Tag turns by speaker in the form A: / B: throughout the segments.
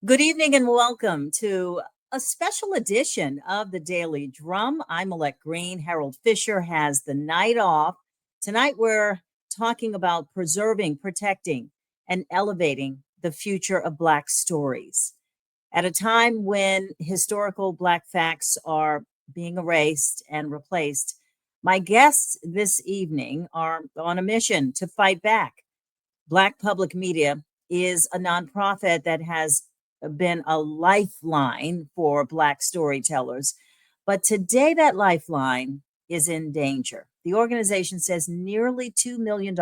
A: Good evening and welcome to a special edition of the Daily Drum. I'm Molette Green. Harold Fisher has the night off. Tonight we're talking about preserving, protecting, and elevating the future of Black stories. At a time when historical Black facts are being erased and replaced, my guests this evening are on a mission to fight back. Black Public Media is a nonprofit that has been a lifeline for Black storytellers. But today, that lifeline is in danger. The organization says nearly $2 million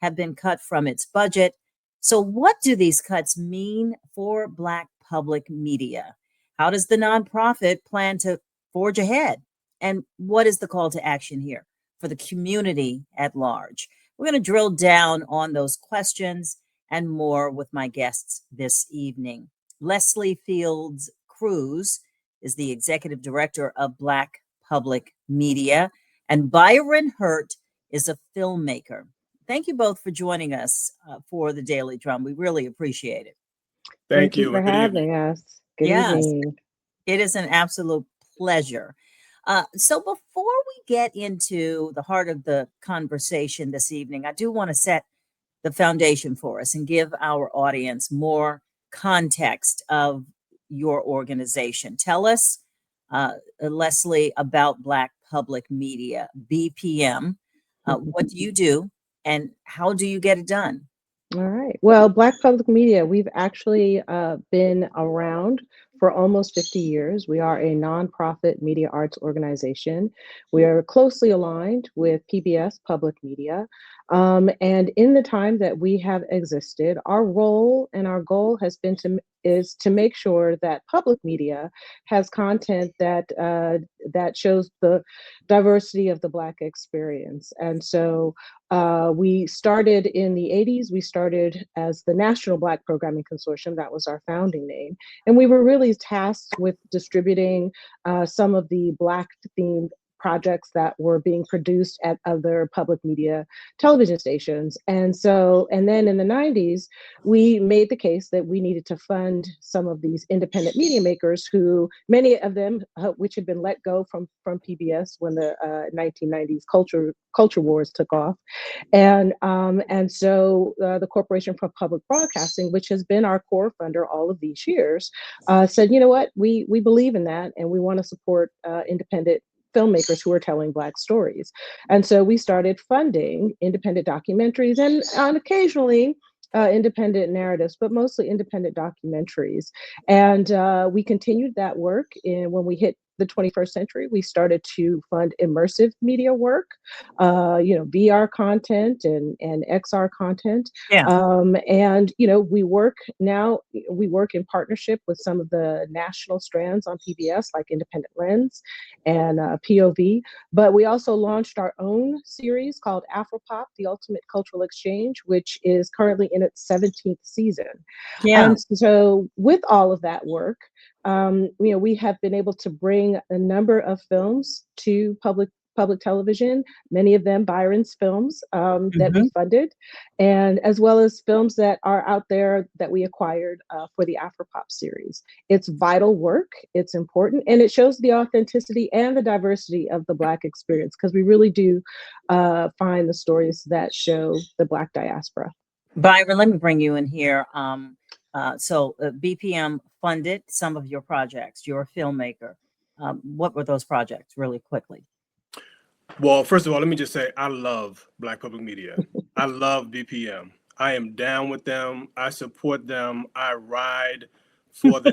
A: have been cut from its budget. So, what do these cuts mean for Black public media? How does the nonprofit plan to forge ahead? And what is the call to action here for the community at large? We're going to drill down on those questions and more with my guests this evening. Leslie Fields-Cruz is the executive director of Black Public Media, and Byron Hurt is a filmmaker. Thank you both for joining us for the Daily Drum. We really appreciate it.
B: Thank you for having us. Good evening.
A: It is an absolute pleasure. So before we get into the heart of the conversation this evening, I do want to set the foundation for us and give our audience more context of your organization. Tell us, Leslie, about Black Public Media, BPM. What do you do and how do you get it done?
B: All right. Well, Black Public Media, we've actually been around for almost 50 years. We are a nonprofit media arts organization. We are closely aligned with PBS Public Media. And in the time that we have existed, our role and our goal has been to make sure that public media has content that that shows the diversity of the Black experience. And so we started in the 80s. We started as the National Black Programming Consortium. That was our founding name. And we were really tasked with distributing some of the Black themed projects that were being produced at other public media television stations. And then in the 90s, we made the case that we needed to fund some of these independent media makers who, many of them, which had been let go from PBS when the 1990s culture wars took off. And so the Corporation for Public Broadcasting, which has been our core funder all of these years, said, you know what, we believe in that and we want to support independent filmmakers who are telling Black stories. And so we started funding independent documentaries and occasionally independent narratives, but mostly independent documentaries. And we continued that work. And when we hit the 21st century, we started to fund immersive media work, VR content and XR content.
A: Yeah.
B: And we work in partnership with some of the national strands on PBS, like Independent Lens and POV. But we also launched our own series called Afropop, The Ultimate Cultural Exchange, which is currently in its 17th season.
A: Yeah.
B: And so with all of that work, we have been able to bring a number of films to public television, many of them Byron's films that we funded, and as well as films that are out there that we acquired for the Afropop series. It's vital work, it's important, and it shows the authenticity and the diversity of the Black experience, because we really do find the stories that show the Black diaspora.
A: Byron, let me bring you in here. So BPM funded some of your projects. You're a filmmaker. What were those projects, really quickly?
C: Well, first of all, let me just say I love Black Public Media. I love BPM. I am down with them. I support them. I ride for them.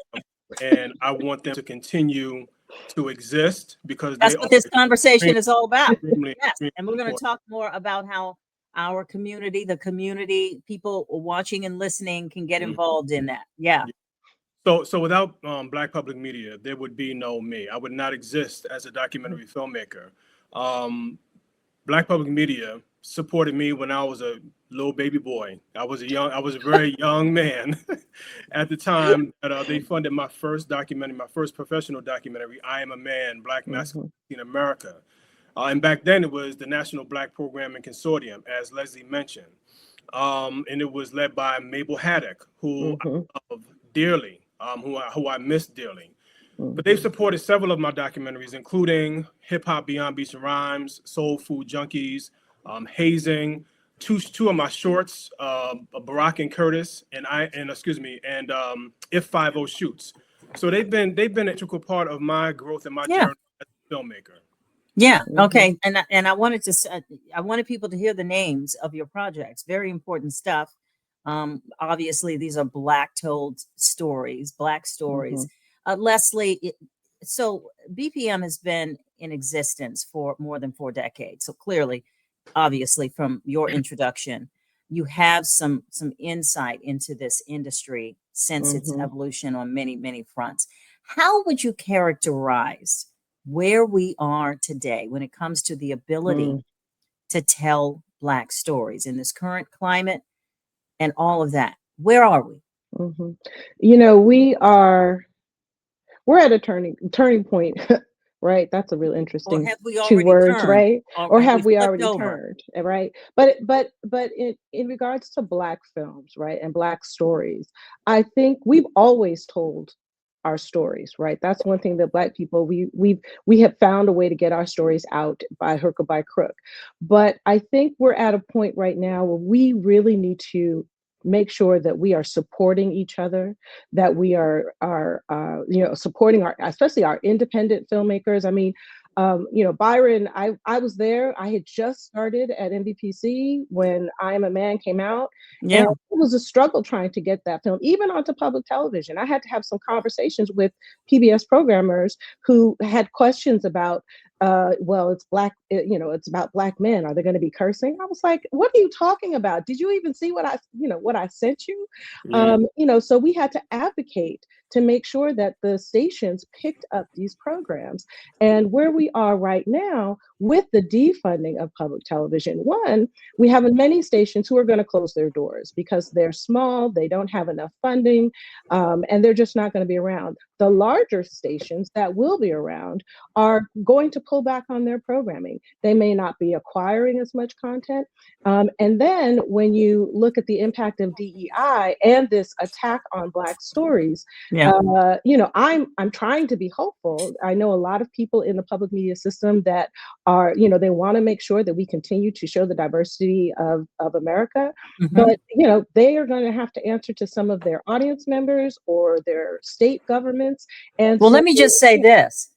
C: And I want them to continue to exist because
A: that's what this conversation is all about.
C: Extremely,
A: yes.
C: extremely
A: And we're going to
C: important.
A: talk more about how our community, the community, people watching and listening can get involved in that. Yeah.
C: So without Black Public Media, there would be no me. I would not exist as a documentary filmmaker. Black Public Media supported me when I was a little baby boy. I was a very young man at the time that they funded my first documentary, my first professional documentary, I Am a Man, Black Masculinity in America. And back then it was the National Black Programming Consortium, as Leslie mentioned. And it was led by Mabel Haddock, who I love dearly. who I miss dearly. But they've supported several of my documentaries, including Hip Hop Beyond Beats and Rhymes, Soul Food Junkies, Hazing, two of my shorts, Barack and Curtis, and If 50 Shoots. So they've been an integral part of my growth and my journey as a filmmaker.
A: Yeah. Okay. And I wanted to I wanted people to hear the names of your projects. Very important stuff. Obviously, these are Black stories. Leslie, so BPM has been in existence for more than 4 decades. So clearly, obviously, from your introduction, you have some insight into this industry since its evolution on many, many fronts. How would you characterize where we are today when it comes to the ability to tell Black stories in this current climate and all of that? Where are we?
B: You know, we're at a turning point, right? That's a real interesting two words, right? Or have we already turned, right? But in regards to Black films, right, and Black stories, I think we've always told our stories, right? That's one thing that Black people, we have found a way to get our stories out by hook or by crook. But I think we're at a point right now where we really need to make sure that we are supporting each other, that we are supporting especially our independent filmmakers. I mean, Byron, I was there. I had just started at NBPC when I Am a Man came out.
A: Yeah.
B: And it was a struggle trying to get that film even onto public television. I had to have some conversations with PBS programmers who had questions about, it's Black, it's about Black men. Are they going to be cursing? I was like, what are you talking about? Did you even see what I sent you? So we had to advocate to make sure that the stations picked up these programs. And where we are right now with the defunding of public television, one, we have many stations who are going to close their doors because they're small, they don't have enough funding, and they're just not going to be around. The larger stations that will be around are going to pull back on their programming. They may not be acquiring as much content. And then when you look at the impact of DEI and this attack on Black stories, I'm trying to be hopeful. I know a lot of people in the public media system that are, they want to make sure that we continue to show the diversity of America. But, they are going to have to answer to some of their audience members or their state governments. And
A: let me just say this.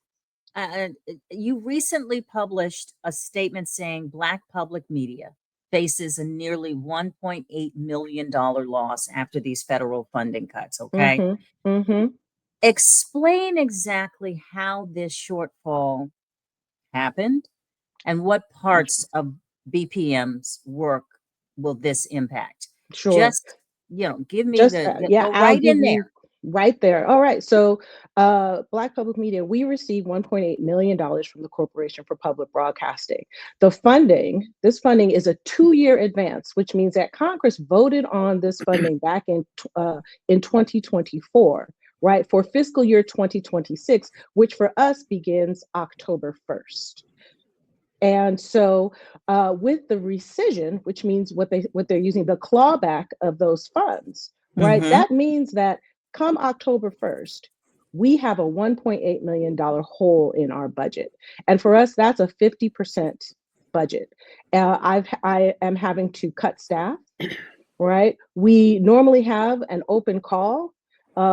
A: You recently published a statement saying Black public media faces a nearly $1.8 million loss after these federal funding cuts. Okay. Explain exactly how this shortfall happened and what parts of BPM's work will this impact?
B: Sure.
A: Just, give me right in there.
B: Right there. All right. So Black public media, we received $1.8 million from the Corporation for Public Broadcasting. This funding is a 2-year advance, which means that Congress voted on this funding back in 2024, right, for fiscal year 2026, which for us begins October 1st. And so with the rescission, which means what they're using, the clawback of those funds, right, that means that come October 1st, we have a $1.8 million hole in our budget. And for us, that's a 50% budget. I am having to cut staff, right? We normally have an open call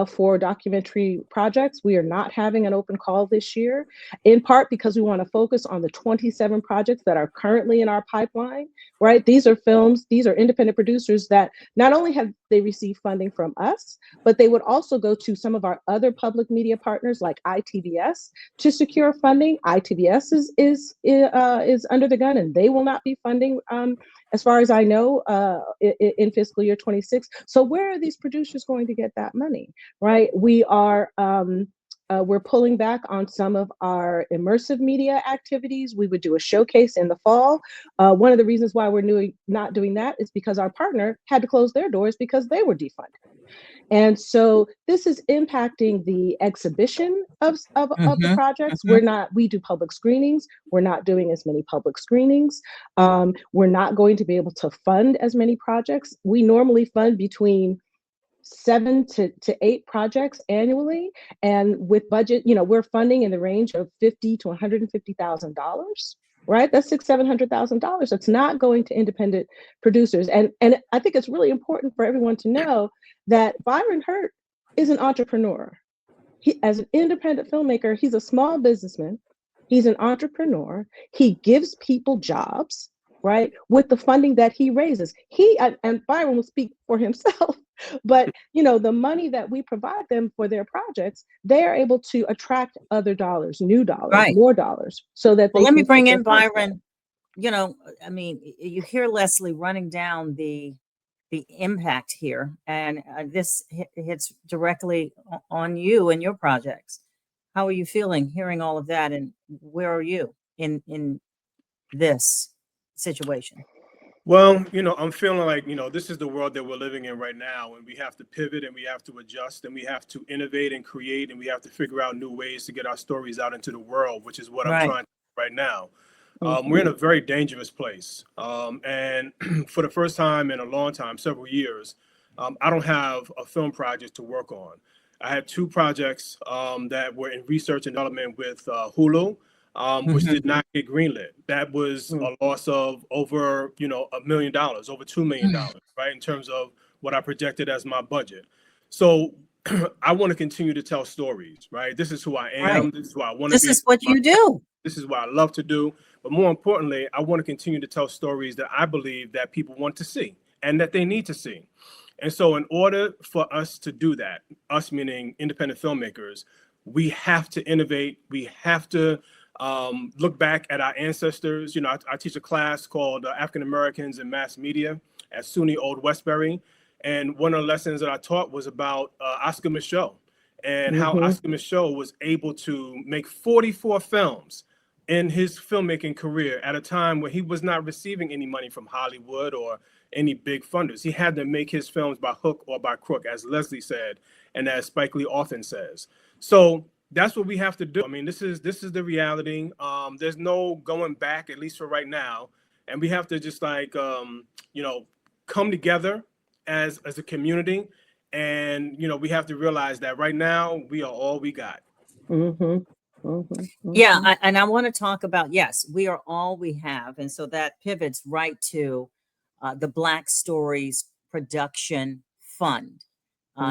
B: for documentary projects. We are not having an open call this year, in part because we want to focus on the 27 projects that are currently in our pipeline, right? These are films, these are independent producers that not only have they received funding from us, but they would also go to some of our other public media partners like ITBS to secure funding. ITBS is under the gun and they will not be funding as far as I know, in fiscal year 26. So where are these producers going to get that money, right? We are, we're pulling back on some of our immersive media activities. We would do a showcase in the fall. One of the reasons why we're not doing that is because our partner had to close their doors because they were defunded. And so this is impacting the exhibition of the projects. We do public screenings. We're not doing as many public screenings. We're not going to be able to fund as many projects. We normally fund between 7 to 8 projects annually, and with budget, we're funding in the range of $50 to $150,000. Right, that's $700,000. It's not going to independent producers, and I think it's really important for everyone to know that Byron Hurt is an entrepreneur. As an independent filmmaker, he's a small businessman. He's an entrepreneur. He gives people jobs, right, with the funding that he raises. And Byron will speak for himself, but the money that we provide them for their projects, they are able to attract other dollars, new dollars,
A: Right.
B: more dollars, so that they
A: Well, let me
B: can
A: bring
B: put
A: in
B: their
A: Byron. I mean, you hear Leslie running down the impact here, and this hits directly on you and your projects. How are you feeling hearing all of that, and where are you in this situation?
C: Well, I'm feeling like, this is the world that we're living in right now, and we have to pivot and we have to adjust and we have to innovate and create and we have to figure out new ways to get our stories out into the world, which is what I'm
A: Right.
C: trying to do right now. We're in a very dangerous place. And for the first time in a long time, several years, I don't have a film project to work on. I had 2 projects that were in research and development with Hulu, which did not get greenlit. That was a loss of over, $1 million, over $2 million, right, in terms of what I projected as my budget. So I want to continue to tell stories, right? This is who I am.
A: Right.
C: This is who I want to be.
A: This is what you do.
C: This is what I love to do. But more importantly, I want to continue to tell stories that I believe that people want to see and that they need to see. And so in order for us to do that, us meaning independent filmmakers, we have to innovate. We have to look back at our ancestors. I teach a class called African Americans in Mass Media at SUNY Old Westbury. And one of the lessons that I taught was about Oscar Micheaux and how Oscar Micheaux was able to make 44 films in his filmmaking career at a time where he was not receiving any money from Hollywood or any big funders. He had to make his films by hook or by crook, as Leslie said, and as Spike Lee often says. So that's what we have to do. I mean, this is the reality. There's no going back, at least for right now. And we have to just come together as a community. And, we have to realize that right now we are all we got.
A: Yeah. And I want to talk about, yes, we are all we have. And so that pivots right to the Black Stories Production Fund,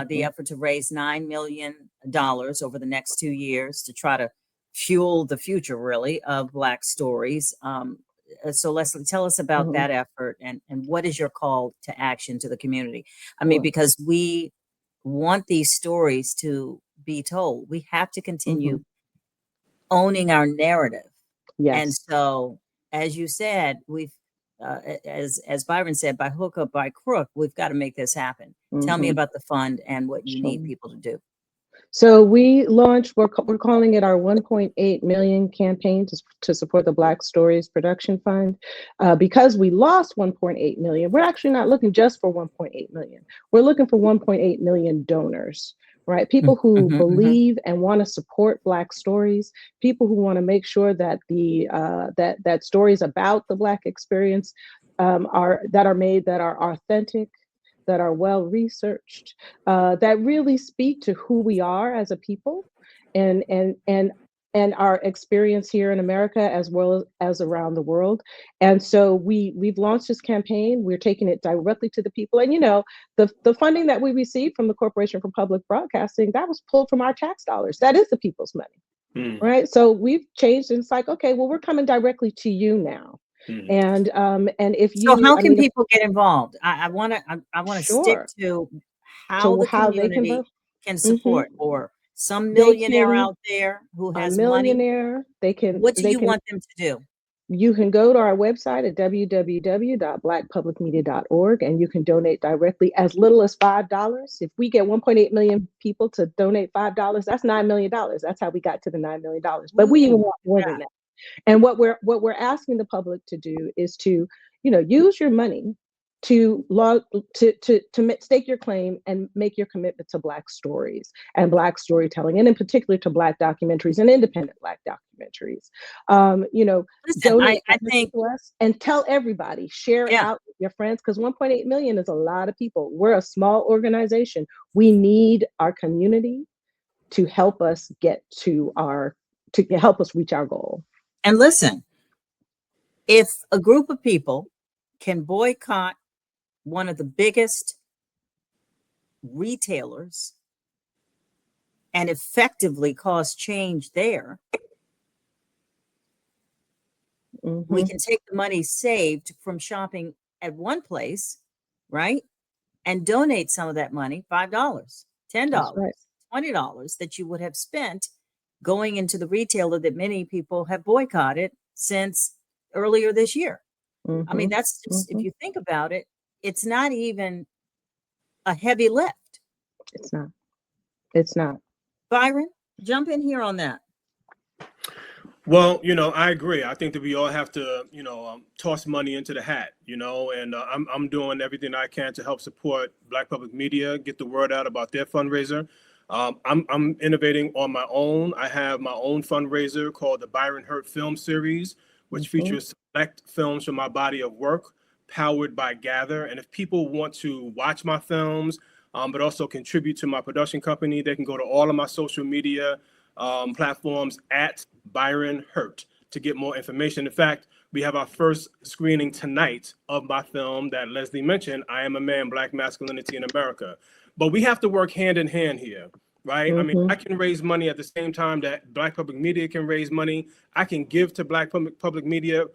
A: the effort to raise $9 million over the next 2 years to try to fuel the future, really, of Black stories. So Leslie, tell us about that effort and what is your call to action to the community? I mean, because we want these stories to be told. We have to continue owning our narrative.
B: Yes.
A: And so, as you said, we've, as Byron said, by hook or by crook, we've got to make this happen. Tell me about the fund and what you need people to do.
B: So we launched, we're calling it our 1.8 million campaign to support the Black Stories Production Fund. Because we lost 1.8 million, we're actually not looking just for 1.8 million. We're looking for 1.8 million donors, right? People who believe and want to support Black stories, people who want to make sure that that stories about the Black experience are made that are authentic, that are well researched, that really speak to who we are as a people, and our experience here in America as well as around the world. And so we've launched this campaign. We're taking it directly to the people. And the funding that we received from the Corporation for Public Broadcasting, that was pulled from our tax dollars. That is the people's money, right? So we've changed, and it's like, okay, well, we're coming directly to you now. And if you,
A: so how can people get involved? I want to stick to how the community can support, or some millionaire out there who has
B: millionaire.
A: Money. What do you want them to do?
B: You can go to our website at www.blackpublicmedia.org and you can donate directly as little as $5. If we get 1.8 million people to donate $5, that's $9 million. That's how we got to the $9 million. But we even want more than that. And what we're asking the public to do is to, use your money to stake your claim and make your commitment to Black stories and Black storytelling, and in particular to Black documentaries and independent Black documentaries.
A: Listen,
B: Donate
A: I think,
B: to us and tell everybody, share it
A: yeah,
B: out with your friends, because 1.8 million is a lot of people. We're a small organization. We need our community to help us help us reach our goal.
A: and listen, if a group of people can boycott one of the biggest retailers and effectively cause change there, we can take the money saved from shopping at one place, right? And donate some of that money, $5, $10,
B: right.
A: $20 that you would have spent going into the retailer that many people have boycotted since earlier this year. I mean, that's just, if you think about it, it's not even a heavy lift.
B: It's not.
A: Byron, jump in here on that.
C: Well, I agree. I think that we all have to, toss money into the hat, and I'm doing everything I can to help support Black public media, get the word out about their fundraiser. I'm innovating on my own. I have my own fundraiser called the Byron Film Series, which features select films from my body of work, powered by Gather. And if people want to watch my films, but also contribute to my production company, they can go to all of my social media platforms at Byron Hurt to get more information. In fact, we have our first screening tonight of my film that Leslie mentioned, I Am a Man, Black Masculinity in America. But we have to work hand in hand here, right? I mean, I can raise money at the same time that Black public media can raise money. I can give to Black public media.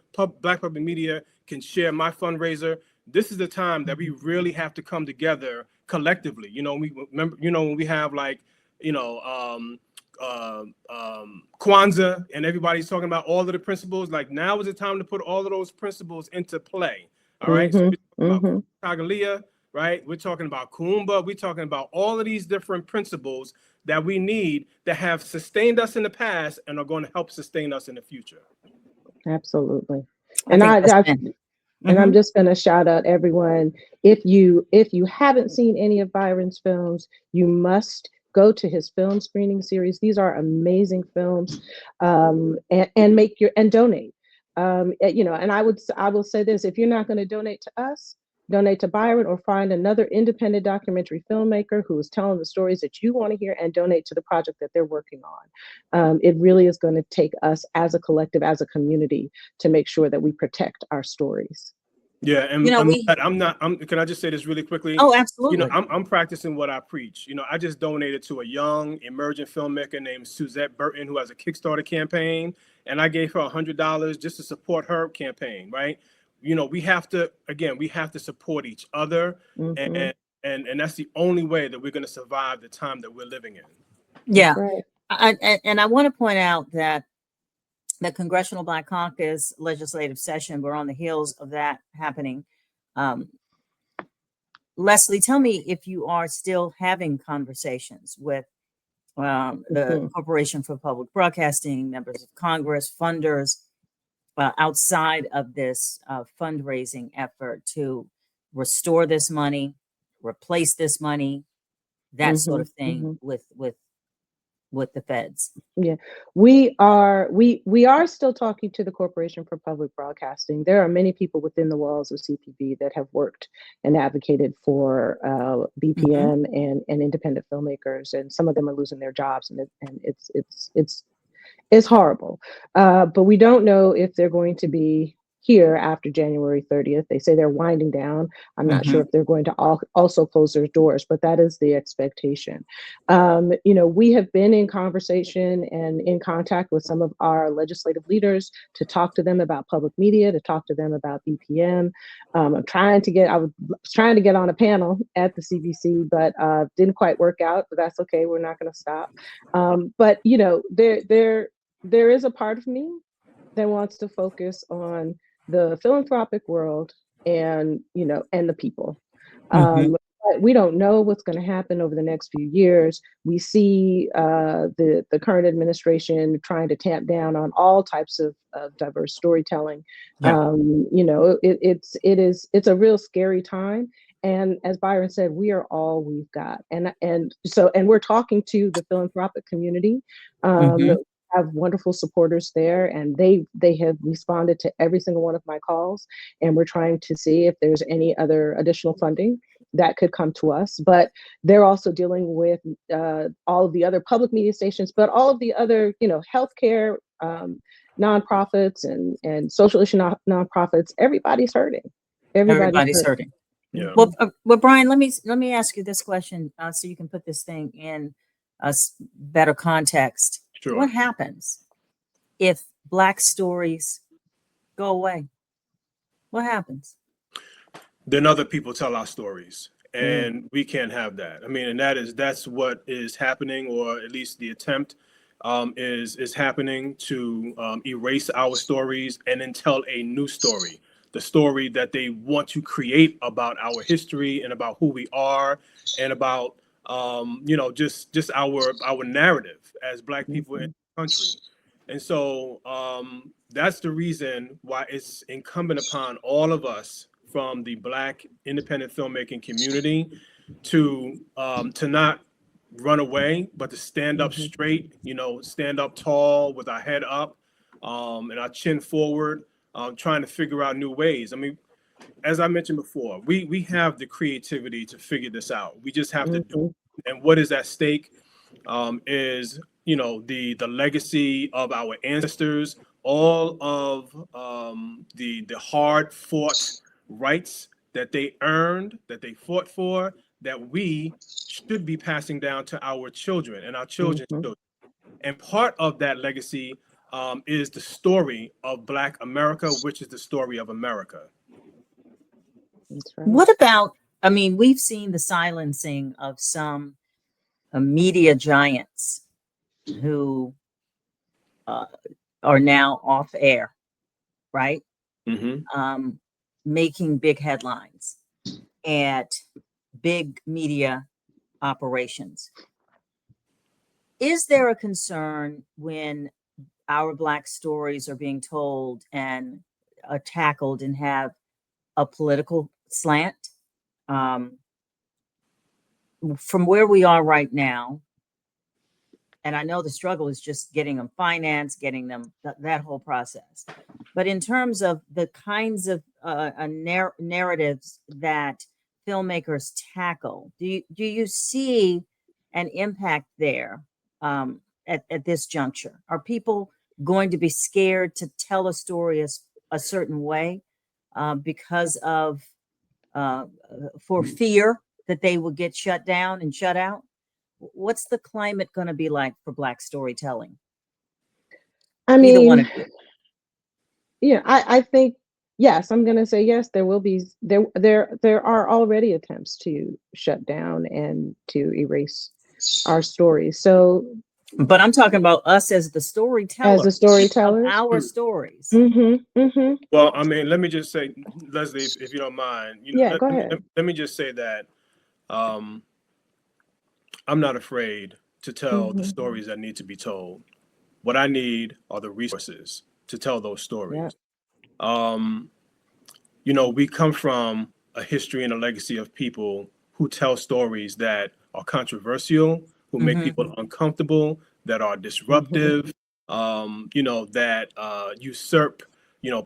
C: Black public media can share my fundraiser. This is the time that we really have to come together collectively. We remember, when we have Kwanzaa and everybody's talking about all of the principles, like now is the time to put all of those principles into play. All right. So we're talking about Tagalia, right? We're talking about Kuumba. We're talking about all of these different principles that we need that have sustained us in the past and are going to help sustain us in the future.
B: Absolutely.
A: And
B: I'm just going to shout out everyone. If you haven't seen any of Byron's films, you must go to his film screening series. These are amazing films, and donate. And I will say this: if you're not going to donate to us, donate to Byron, or find another independent documentary filmmaker who is telling the stories that you want to hear, and donate to the project that they're working on. It really is going to take us as a collective, as a community, to make sure that we protect our stories.
C: Yeah, and can I just say this really quickly?
A: Oh, absolutely.
C: I'm practicing what I preach. I just donated to a young emerging filmmaker named Suzette Burton, who has a Kickstarter campaign, and I gave her $100 just to support her campaign, right? We have to support each other, and that's the only way that we're going to survive the time that we're living in.
A: Yeah.
B: Right.
A: I want to point out that the Congressional Black Caucus legislative session, we're on the heels of that happening. Leslie, tell me if you are still having conversations with the Corporation for Public Broadcasting, members of Congress, funders, outside of this fundraising effort to restore this money, replace this money, that sort of thing with the feds.
B: Yeah, we are still talking to the Corporation for Public Broadcasting. There are many people within the walls of CPB that have worked and advocated for BPM and independent filmmakers, and some of them are losing their jobs, and it's horrible. But we don't know if they're going to be here after January 30th. They say they're winding down. I'm not sure if they're going to also close their doors, but that is the expectation. We have been in conversation and in contact with some of our legislative leaders to talk to them about public media, to talk to them about BPM. I was trying to get on a panel at the CBC, but didn't quite work out, but that's okay. We're not going to stop. But there is a part of me that wants to focus on the philanthropic world and the people. But we don't know what's going to happen over the next few years. We see the current administration trying to tamp down on all types of diverse storytelling.
A: Yeah.
B: It's a real scary time. And as Byron said, we are all we've got. And we're talking to the philanthropic community.
A: Mhm.
B: Have wonderful supporters there, and they have responded to every single one of my calls, and we're trying to see if there's any other additional funding that could come to us. But they're also dealing with all of the other public media stations, but all of the other, healthcare nonprofits and social issue nonprofits. Everybody's hurting.
A: Everybody's hurting.
C: Yeah.
A: Well, Brian, let me ask you this question so you can put this thing in a better context.
C: Sure.
A: What happens if Black stories go away? What happens?
C: Then other people tell our stories, and we can't have that. I mean, and that's what is happening, or at least the attempt is happening to erase our stories and then tell a new story, the story that they want to create about our history and about who we are and about just our narrative as Black people in the country. And so that's the reason why it's incumbent upon all of us from the Black independent filmmaking community to not run away, but to stand up straight, stand up tall with our head up and our chin forward, trying to figure out new ways. I mean, as I mentioned before, we have the creativity to figure this out. We just have to do it. And what is at stake is, the legacy of our ancestors, all of the hard fought rights that they earned, that they fought for, that we should be passing down to our children and our children's children. And part of that legacy is the story of Black America, which is the story of America.
B: That's right.
A: What about, we've seen the silencing of some media giants who are now off air, right? Making big headlines at big media operations. Is there a concern when our Black stories are being told and are tackled and have a political slant? From where we are right now, and I know the struggle is just getting them financed, getting them that whole process. But in terms of the kinds of narratives that filmmakers tackle, do you see an impact there at this juncture? Are people going to be scared to tell a story a certain way because of for fear that they will get shut down and shut out? What's the climate going to be like for Black storytelling?
B: I
A: Either
B: mean,
A: one of you.
B: Yeah, I think, yes, I'm going to say yes, there will be, there are already attempts to shut down and to erase our stories. So
A: But I'm talking about us as the
B: as
A: storytellers
B: the
A: of
B: storytellers,
A: our stories.
C: Well, I mean, let me just say, Leslie, if you don't mind,
B: Yeah, go ahead.
C: let me just say that I'm not afraid to tell the stories that need to be told. What I need are the resources to tell those stories. We come from a history and a legacy of people who tell stories that are controversial, who make people uncomfortable, that are disruptive, that usurp,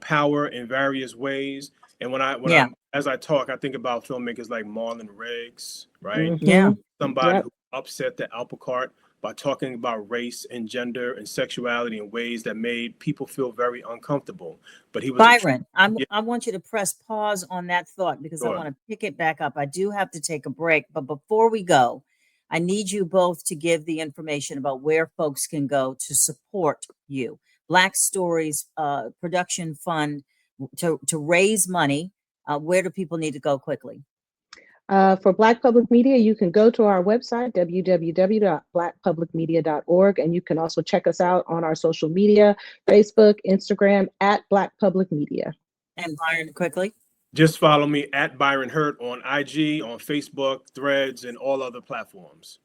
C: power in various ways. And as I talk, I think about filmmakers like Marlon Riggs, right?
A: Yeah.
C: Somebody who upset the apple cart by talking about race and gender and sexuality in ways that made people feel very uncomfortable. But he was
A: Byron, I want you to press pause on that thought because I want to pick it back up. I do have to take a break, but before we go, I need you both to give the information about where folks can go to support you. Black Stories Production Fund to raise money. Where do people need to go quickly?
B: For Black Public Media, you can go to our website, www.blackpublicmedia.org, and you can also check us out on our social media, Facebook, Instagram, at Black Public Media.
A: And Byron, quickly.
C: Just follow me at Byron Hurt on IG, on Facebook, Threads, and all other platforms.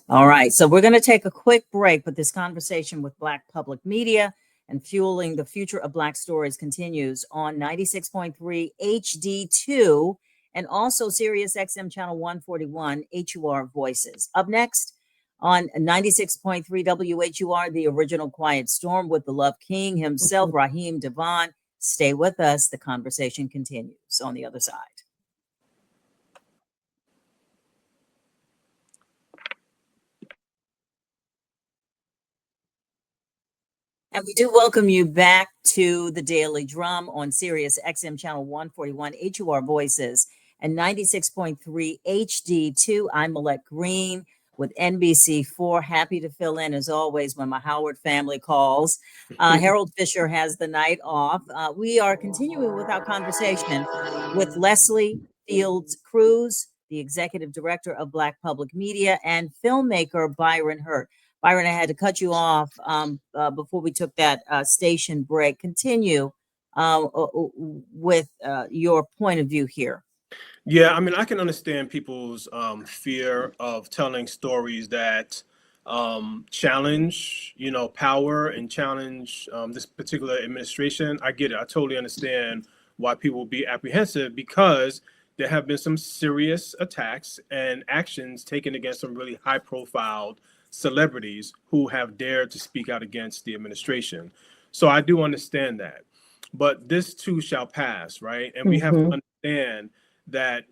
A: All right. So we're going to take a quick break, but this conversation with Black Public Media and fueling the future of Black stories continues on 96.3 HD2 and also Sirius XM channel 141 HUR Voices. Up next on 96.3 WHUR, the original Quiet Storm with the Love King himself, Raheem Devon. Stay with us. The conversation continues on the other side. And we do welcome you back to the Daily Drum on Sirius XM channel 141 HUR Voices and 96.3 HD2. I'm Molette Green with NBC4. Happy to fill in as always when my Howard family calls. Harold Fisher has the night off. We are continuing with our conversation with Leslie Fields-Cruz, the executive director of Black Public Media, and filmmaker Byron Hurt. Byron, I had to cut you off before we took that station break. Continue with your point of view here.
C: Yeah, I mean, I can understand people's fear of telling stories that challenge, power and challenge this particular administration. I get it. I totally understand why people will be apprehensive because there have been some serious attacks and actions taken against some really high-profile celebrities who have dared to speak out against the administration. So I do understand that. But this too shall pass, right? And we have to understand that,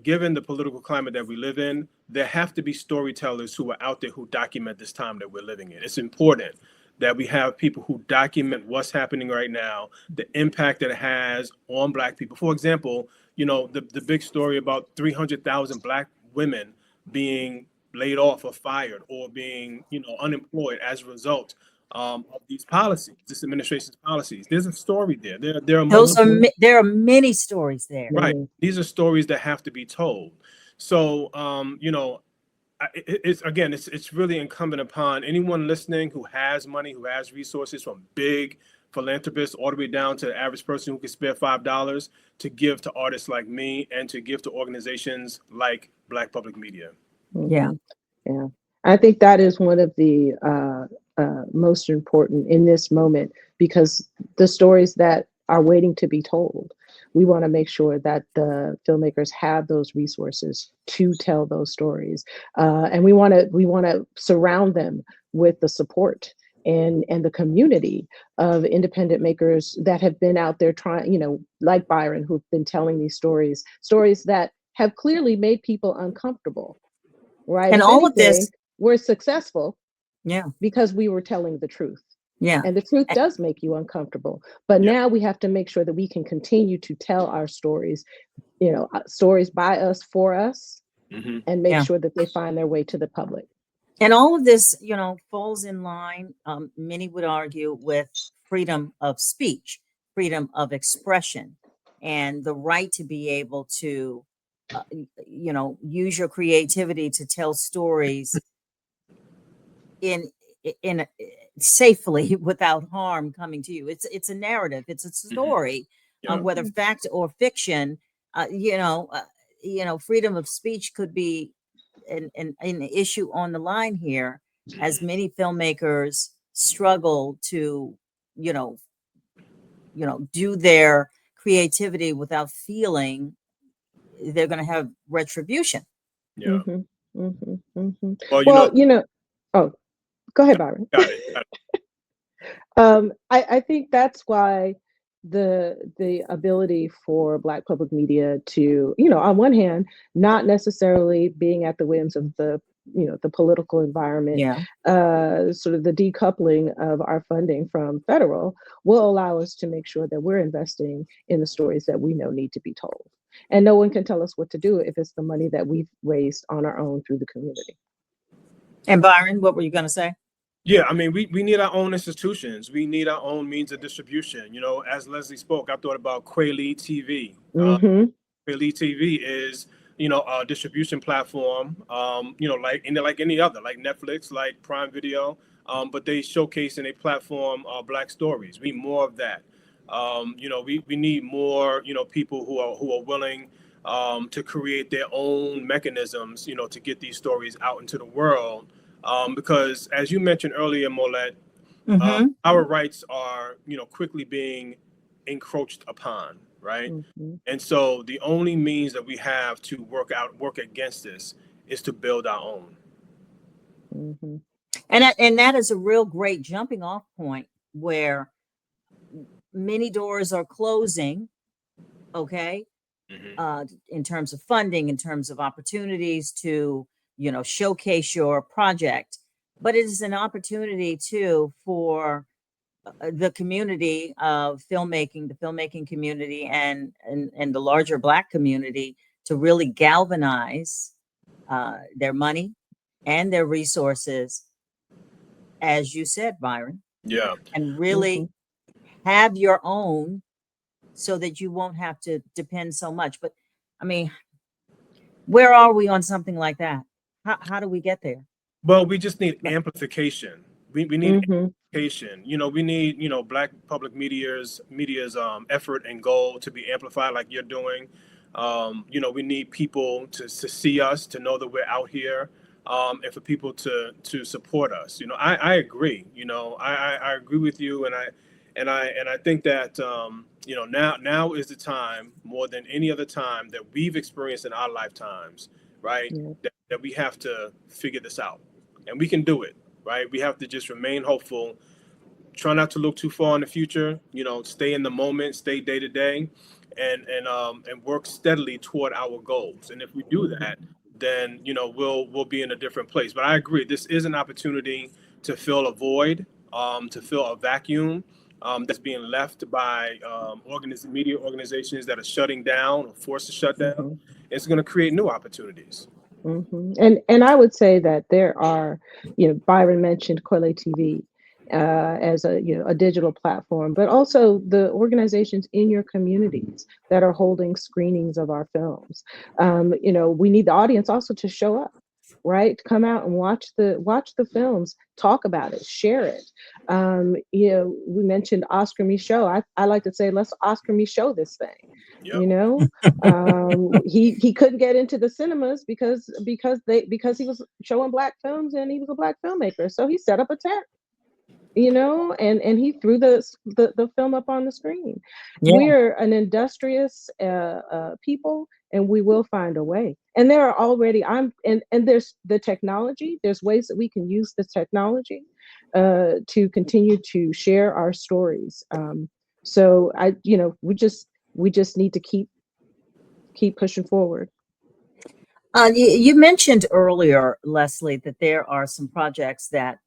C: given the political climate that we live in, there have to be storytellers who are out there who document this time that we're living in. It's important that we have people who document what's happening right now, the impact that it has on Black people. For example, the big story about 300,000 Black women being laid off or fired or being, unemployed as a result of these policies, this administration's policies. There's a story there. There
A: are many stories there.
C: Right. These are stories that have to be told. So, it's really incumbent upon anyone listening who has money, who has resources, from big philanthropists all the way down to the average person who can spare $5 to give to artists like me and to give to organizations like Black Public Media.
A: Yeah.
B: I think that is one of the most important in this moment, because the stories that are waiting to be told, we want to make sure that the filmmakers have those resources to tell those stories, and we want to surround them with the support and the community of independent makers that have been out there trying, like Byron, who've been telling these stories that have clearly made people uncomfortable. Right.
A: And all of this,
B: we're successful.
A: Yeah.
B: Because we were telling the truth.
A: Yeah.
B: And the truth does make you uncomfortable. But now we have to make sure that we can continue to tell our stories, stories by us, for us, and make sure that they find their way to the public.
A: And all of this, falls in line, many would argue, with freedom of speech, freedom of expression, and the right to be able to use your creativity to tell stories in safely without harm coming to you. It's a narrative. It's a story, whether fact or fiction. Freedom of speech could be an issue on the line here, as many filmmakers struggle to, do their creativity without feeling they're going to have retribution.
C: Yeah.
B: Well, oh, go ahead, Byron.
C: Got it.
B: I think that's why the ability for Black Public Media to, on one hand, not necessarily being at the whims of the political environment, sort of the decoupling of our funding from federal, will allow us to make sure that we're investing in the stories that we know need to be told. And no one can tell us what to do if it's the money that we've raised on our own through the community.
A: And Byron, what were you going to say?
C: Yeah, I mean, we need our own institutions. We need our own means of distribution. As Leslie spoke, I thought about Quayle TV. Quayle TV is, a distribution platform, like any other, like Netflix, like Prime Video, but they showcase in a platform Black stories. We need more of that. We need more, people who are willing to create their own mechanisms, to get these stories out into the world. Because as you mentioned earlier, Molette, our rights are, quickly being encroached upon, right? And so the only means that we have to work against this is to build our own.
A: And that is a real great jumping off point where many doors are closing, okay, in terms of funding, in terms of opportunities to, showcase your project. But it is an opportunity too for the community of filmmaking, the filmmaking community, and the larger Black community to really galvanize their money and their resources, as you said, Byron.
C: Yeah.
A: And really have your own so that you won't have to depend so much. But I mean, where are we on something like that? How do we get there?
C: Well, we just need amplification. We need amplification. We need, Black public media's effort and goal to be amplified like you're doing. We need people to see us, to know that we're out here, and for people to support us. I agree. I agree with you, and I think that now is the time more than any other time that we've experienced in our lifetimes, right? That we have to figure this out, and we can do it, right? We have to just remain hopeful, try not to look too far in the future, stay in the moment, stay day to day, and work steadily toward our goals. And if we do that, then we'll be in a different place. But I agree, this is an opportunity to fill a void, to fill a vacuum that's being left by media organizations that are shutting down or forced to shut down. It's going to create new opportunities.
B: And I would say that there are, Byron mentioned Quelle TV as a digital platform, but also the organizations in your communities that are holding screenings of our films. We need the audience also to show up, right? Come out and watch the films, talk about it, share it. We mentioned Oscar Michaud. I like to say, let's Oscar Michaud this thing. Yep. He couldn't get into the cinemas because he was showing Black films and he was a Black filmmaker. So he set up a tent, and he threw the film up on the screen. We're an industrious people, and we will find a way. And there are already and there's the technology. There's ways that we can use the technology to continue to share our stories. So we just need to keep pushing forward.
A: You mentioned earlier, Leslie, that there are some projects that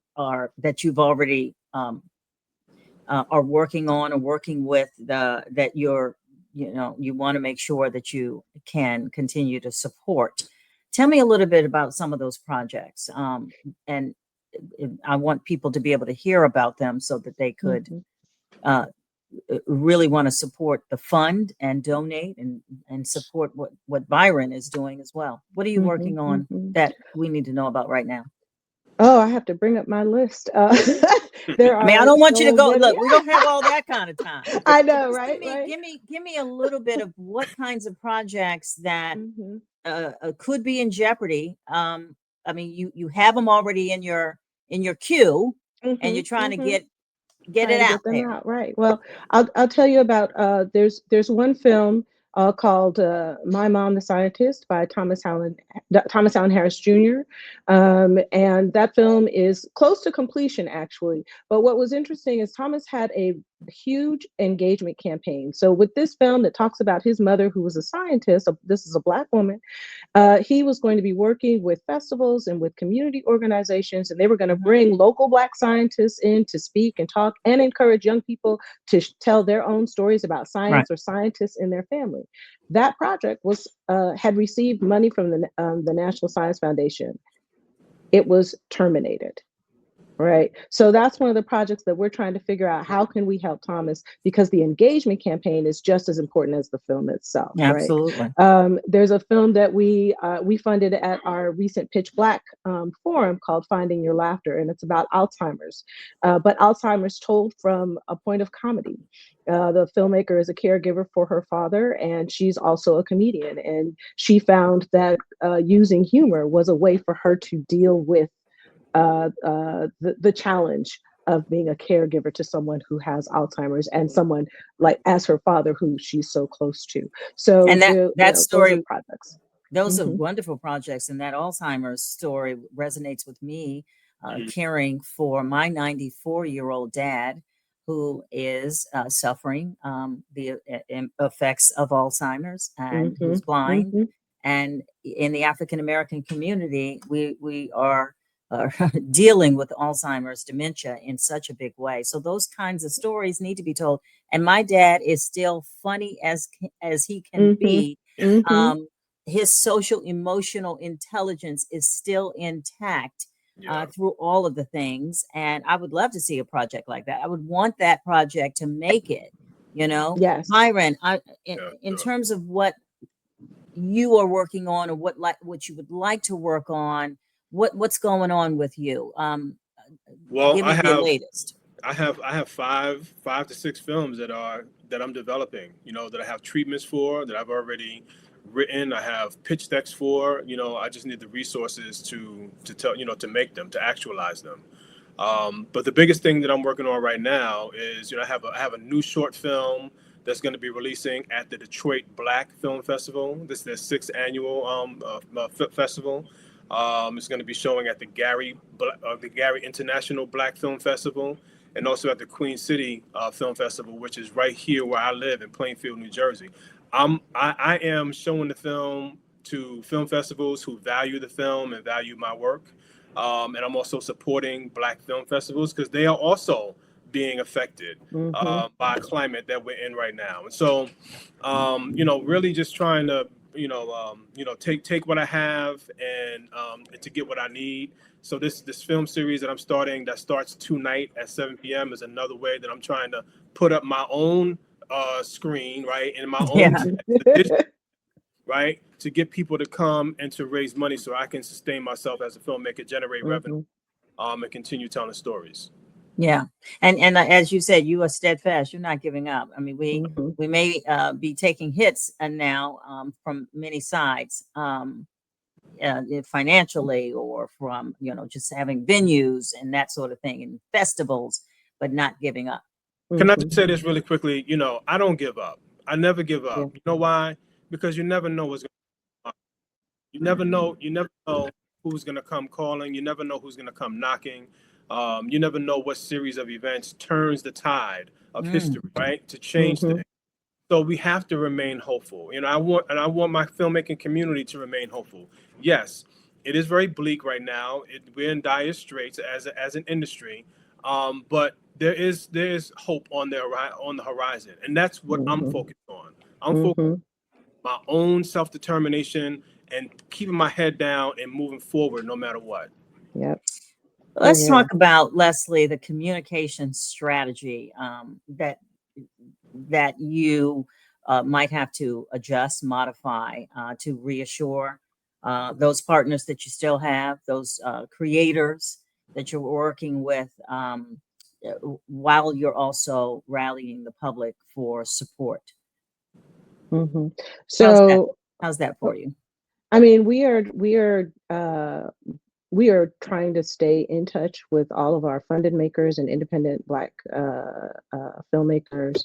A: you've already are working on or working with that you want to make sure that you can continue to support. Tell me a little bit about some of those projects, and I want people to be able to hear about them so that they could really want to support the fund and donate and support what Byron is doing as well. What are you working on that we need to know about right now?
B: Oh, I have to bring up my list.
A: There are. I mean, I don't want you to go. Look, we don't have all that kind of time.
B: I know, right?
A: Give me a little bit of what kinds of projects that could be in jeopardy. I mean, you have them already in your queue, and you're trying to get it out there.
B: Out, right. Well, I'll tell you about. There's one film called My Mom the Scientist by Thomas Allen Harris Jr. And that film is close to completion, actually. But what was interesting is Thomas had a huge engagement campaign. So with this film that talks about his mother, who was a scientist, this is a Black woman, he was going to be working with festivals and with community organizations, and they were going to bring local Black scientists in to speak and talk and encourage young people to tell their own stories about science or scientists in their family. That project had received money from the National Science Foundation. It was terminated. Right. So that's one of the projects that we're trying to figure out. How can we help Thomas? Because the engagement campaign is just as important as the film itself, right?
A: Absolutely.
B: There's a film that we funded at our recent Pitch Black forum called Finding Your Laughter, and it's about Alzheimer's, but Alzheimer's told from a point of comedy. The filmmaker is a caregiver for her father, and she's also a comedian. And she found that using humor was a way for her to deal with the challenge of being a caregiver to someone who has Alzheimer's, and someone like as her father who she's so close to. So
A: And that story,
B: those are projects.
A: those are wonderful projects, and that Alzheimer's story resonates with me, caring for my 94-year-old dad who is suffering the effects of Alzheimer's, and who's blind. And in the African American community, we are dealing with Alzheimer's, dementia in such a big way. So those kinds of stories need to be told. And my dad is still funny as he can be. His social emotional intelligence is still intact through all of the things. And I would love to see a project like that. I would want that project to make it,
B: Yes.
A: Byron, in terms of what you are working on, or what you would like to work on, what's going on with you?
C: Well,
A: give me the latest.
C: I have five to six films that I'm developing, that I have treatments for, that I've already written. I have pitch decks for, I just need the resources to tell, to make them, to actualize them. But the biggest thing that I'm working on right now is, I have a new short film that's going to be releasing at the Detroit Black Film Festival. This is their 6th annual festival. It's going to be showing at the Gary International Black Film Festival, and also at the Queen City Film Festival, which is right here where I live in Plainfield, New Jersey. I am showing the film to film festivals who value the film and value my work. And I'm also supporting Black film festivals because they are also being affected by a climate that we're in right now. And so, really just trying to, take what I have and to get what I need. So this film series that I'm starting, that starts tonight at 7 p.m. is another way that I'm trying to put up my own screen, right, and my own right, to get people to come and to raise money so I can sustain myself as a filmmaker, generate revenue, and continue telling stories.
A: Yeah. And as you said, you are steadfast. You're not giving up. I mean, we may be taking hits now from many sides, financially, or from, just having venues and that sort of thing, and festivals, but not giving up.
C: Can I just say this really quickly? I don't give up. I never give up. You know why? Because you never know what's going to happen. You never know who's going to come calling. You never know who's going to come knocking. You never know what series of events turns the tide of history, right? To change things. So we have to remain hopeful. I want my filmmaking community to remain hopeful. Yes, it is very bleak right now. We're in dire straits as an industry, but there is hope on the horizon, and that's what I'm focused on. I'm focused on my own self-determination and keeping my head down and moving forward no matter what.
B: Yep.
A: Let's talk about, Leslie, the communication strategy that you might have to adjust, modify to reassure those partners that you still have, those creators that you're working with, while you're also rallying the public for support.
B: So
A: how's that for you?
B: I mean, we are trying to stay in touch with all of our funded makers and independent Black filmmakers.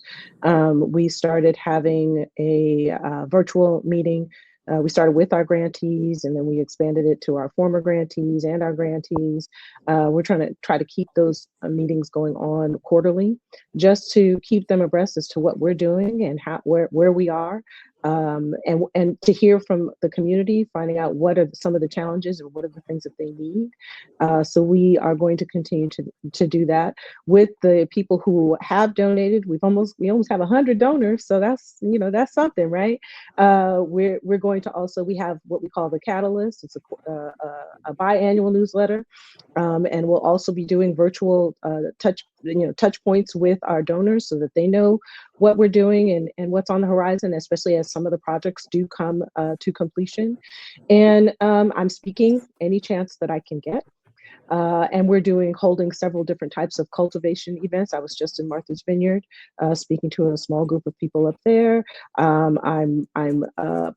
B: We started having a virtual meeting. We started with our grantees, and then we expanded it to our former grantees and our grantees. We're trying to keep those meetings going on quarterly, just to keep them abreast as to what we're doing and where we are. and to hear from the community, finding out what are some of the challenges or what are the things that they need. So we are going to continue to do that with the people who have donated. We almost have 100 donors, so that's something, right? We're going to also, we have what we call the Catalyst. It's a biannual newsletter, and we'll also be doing virtual touch points with our donors so that they know what we're doing and what's on the horizon, especially as some of the projects do come to completion. And I'm speaking any chance that I can get. And we're holding several different types of cultivation events. I was just in Martha's Vineyard, speaking to a small group of people up there. I'm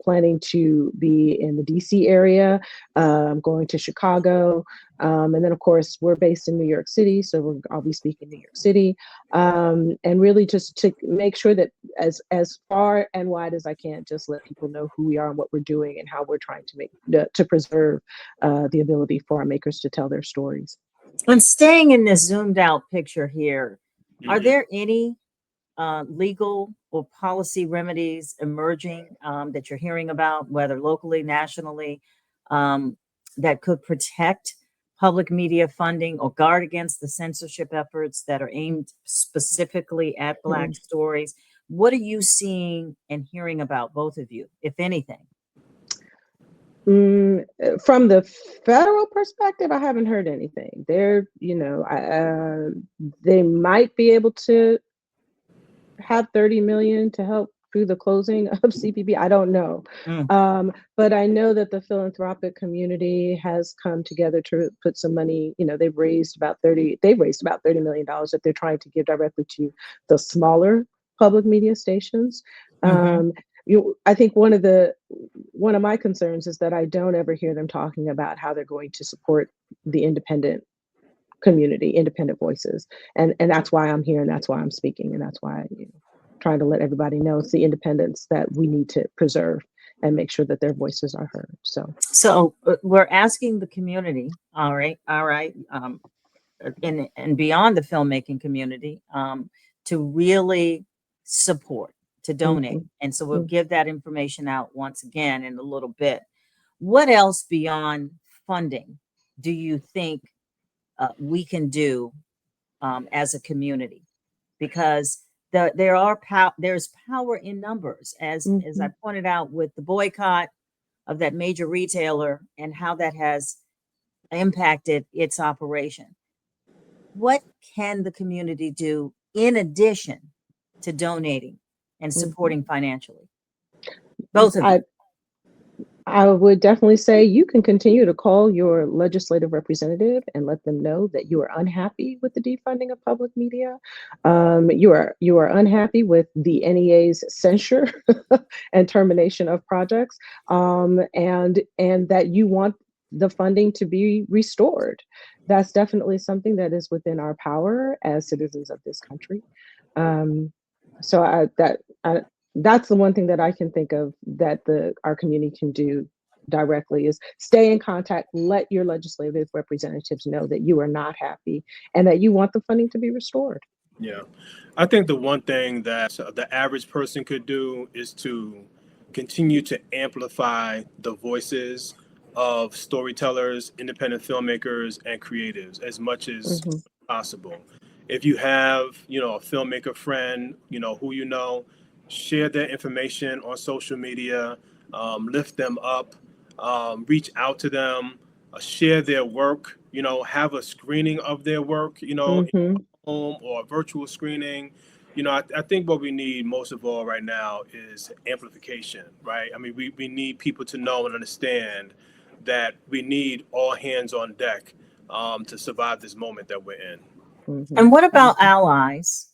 B: planning to be in the DC area. I'm going to Chicago. And then, of course, we're based in New York City, so I'll be speaking in New York City, and really just to make sure that as far and wide as I can, just let people know who we are and what we're doing and how we're trying to preserve the ability for our makers to tell their stories.
A: And staying in this zoomed out picture here, are there any legal or policy remedies emerging that you're hearing about, whether locally, nationally, that could protect public media funding or guard against the censorship efforts that are aimed specifically at Black stories? What are you seeing and hearing about, both of you, if anything?
B: From the federal perspective, I haven't heard anything. They might be able to have 30 million to help through the closing of CPB. I don't know. But I know that the philanthropic community has come together to put some money. They've raised about $30 million that they're trying to give directly to the smaller public media stations. I think one of my concerns is that I don't ever hear them talking about how they're going to support the independent community, independent voices. And that's why I'm here, and that's why I'm speaking, and that's why trying to let everybody know it's the independence that we need to preserve and make sure that their voices are heard. So
A: we're asking the community, all right, and beyond the filmmaking community, to really support, to donate. And so we'll give that information out once again in a little bit. What else beyond funding do you think we can do as a community? Because there's power in numbers, as I pointed out with the boycott of that major retailer and how that has impacted its operation. What can the community do in addition to donating and supporting financially? Both of you.
B: I would definitely say you can continue to call your legislative representative and let them know that you are unhappy with the defunding of public media. You are unhappy with the NEA's censure and termination of projects, and that you want the funding to be restored. That's definitely something that is within our power as citizens of this country. That's the one thing that I can think of that our community can do directly is stay in contact, let your legislative representatives know that you are not happy and that you want the funding to be restored.
C: Yeah, I think the one thing that the average person could do is to continue to amplify the voices of storytellers, independent filmmakers, and creatives as much as possible. If you have, a filmmaker friend, who share their information on social media, lift them up, reach out to them, share their work, have a screening of their work, in home or a virtual screening. I think what we need most of all right now is amplification, right? I mean, we need people to know and understand that we need all hands on deck to survive this moment that we're in.
A: And what about allies?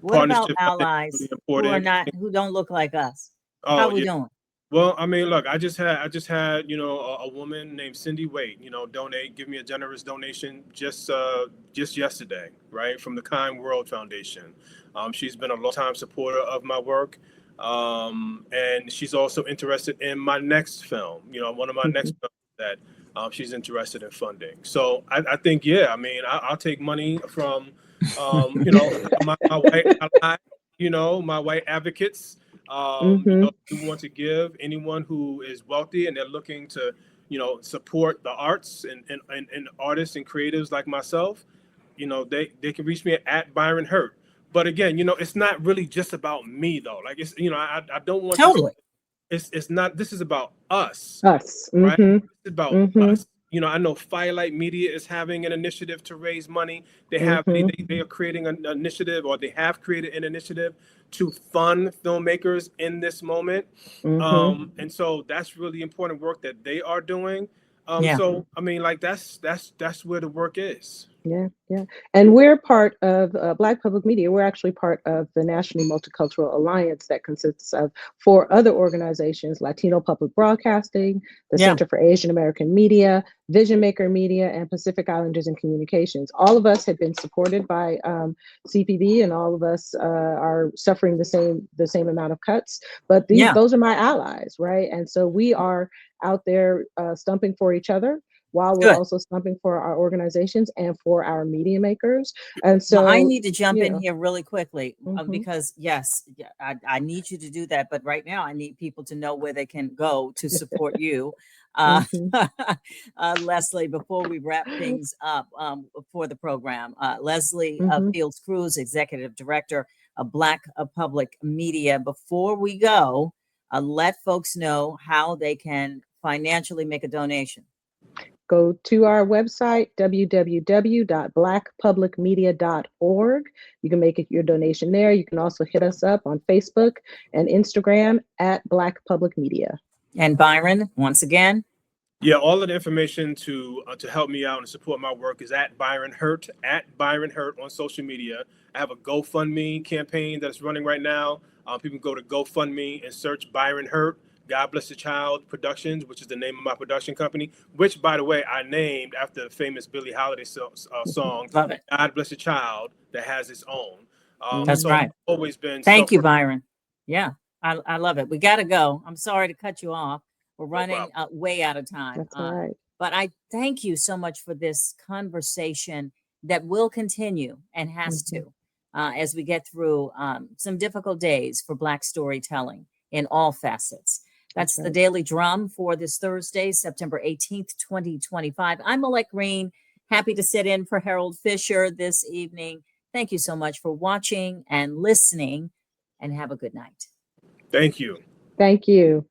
A: What about allies who don't look like us? How are we doing?
C: Well, I mean, look, I just had, a woman named Cindy Waite, give me a generous donation just yesterday, right, from the Kind World Foundation. She's been a long-time supporter of my work, and she's also interested in my next film. One of my next films that she's interested in funding. So I think, I'll take money from, my white ally, my white advocates.
B: Mm-hmm.
C: If you want to give, anyone who is wealthy and they're looking to, support the arts and artists and creatives like myself, they can reach me at Byron Hurt. But again, it's not really just about me though. Like I don't want this.
A: Totally.
C: It's not. This is about us,
B: Us.
C: right?
B: Mm-hmm.
C: It's about
B: Mm-hmm.
C: us. I know Firelight Media is having an initiative to raise money. They
B: Mm-hmm.
C: they are creating an initiative, or they have created an initiative to fund filmmakers in this moment.
B: Mm-hmm.
C: And so that's really important work that they are doing.
A: Yeah.
C: So I mean, like that's where the work is.
B: Yeah, yeah. And we're part of Black Public Media. We're actually part of the Nationally Multicultural Alliance that consists of 4 other organizations: Latino Public Broadcasting, the
A: Yeah.
B: Center for Asian American Media, Vision Maker Media, and Pacific Islanders in Communications. All of us have been supported by CPB, and all of us are suffering the same amount of cuts. But
A: Yeah.
B: those are my allies, right? And so we are out there stumping for each other, while we're
A: Good.
B: also stumping for our organizations and for our media makers. And
A: Well, I
B: so,
A: need to jump
B: you
A: in
B: know,
A: here really quickly
B: mhm,
A: because yes, yeah, I need you to do that. But right now, I need people to know where they can go to support you,
B: mhm,
A: Leslie. Before we wrap things up for the program, Leslie
B: mhm.
A: Fields-Cruz, Executive Director of Black Public Media. Before we go, let folks know how they can financially make a donation.
B: Go to our website, www.blackpublicmedia.org. You can make your donation there. You can also hit us up on Facebook and Instagram at Black Public Media.
A: And Byron, once again.
C: Yeah, all of the information to help me out and support my work is at Byron Hurt on social media. I have a GoFundMe campaign that's running right now. People can go to GoFundMe and search Byron Hurt, God Bless the Child Productions, which is the name of my production company, which, by the way, I named after the famous Billie Holiday song,
A: Love it.
C: God Bless the Child, that has its own.
A: That's
C: So
A: right.
C: I've always been
A: Thank you, Byron. Yeah, I love it. We got to go. I'm sorry to cut you off. We're running way out of time.
B: That's all right.
A: But I thank you so much for this conversation that will continue and has to as we get through some difficult days for Black storytelling in all facets. That's the Daily Drum for this Thursday, September 18th, 2025. I'm Molette Green, happy to sit in for Harold Fisher this evening. Thank you so much for watching and listening, and have a good night.
C: Thank you.
B: Thank you.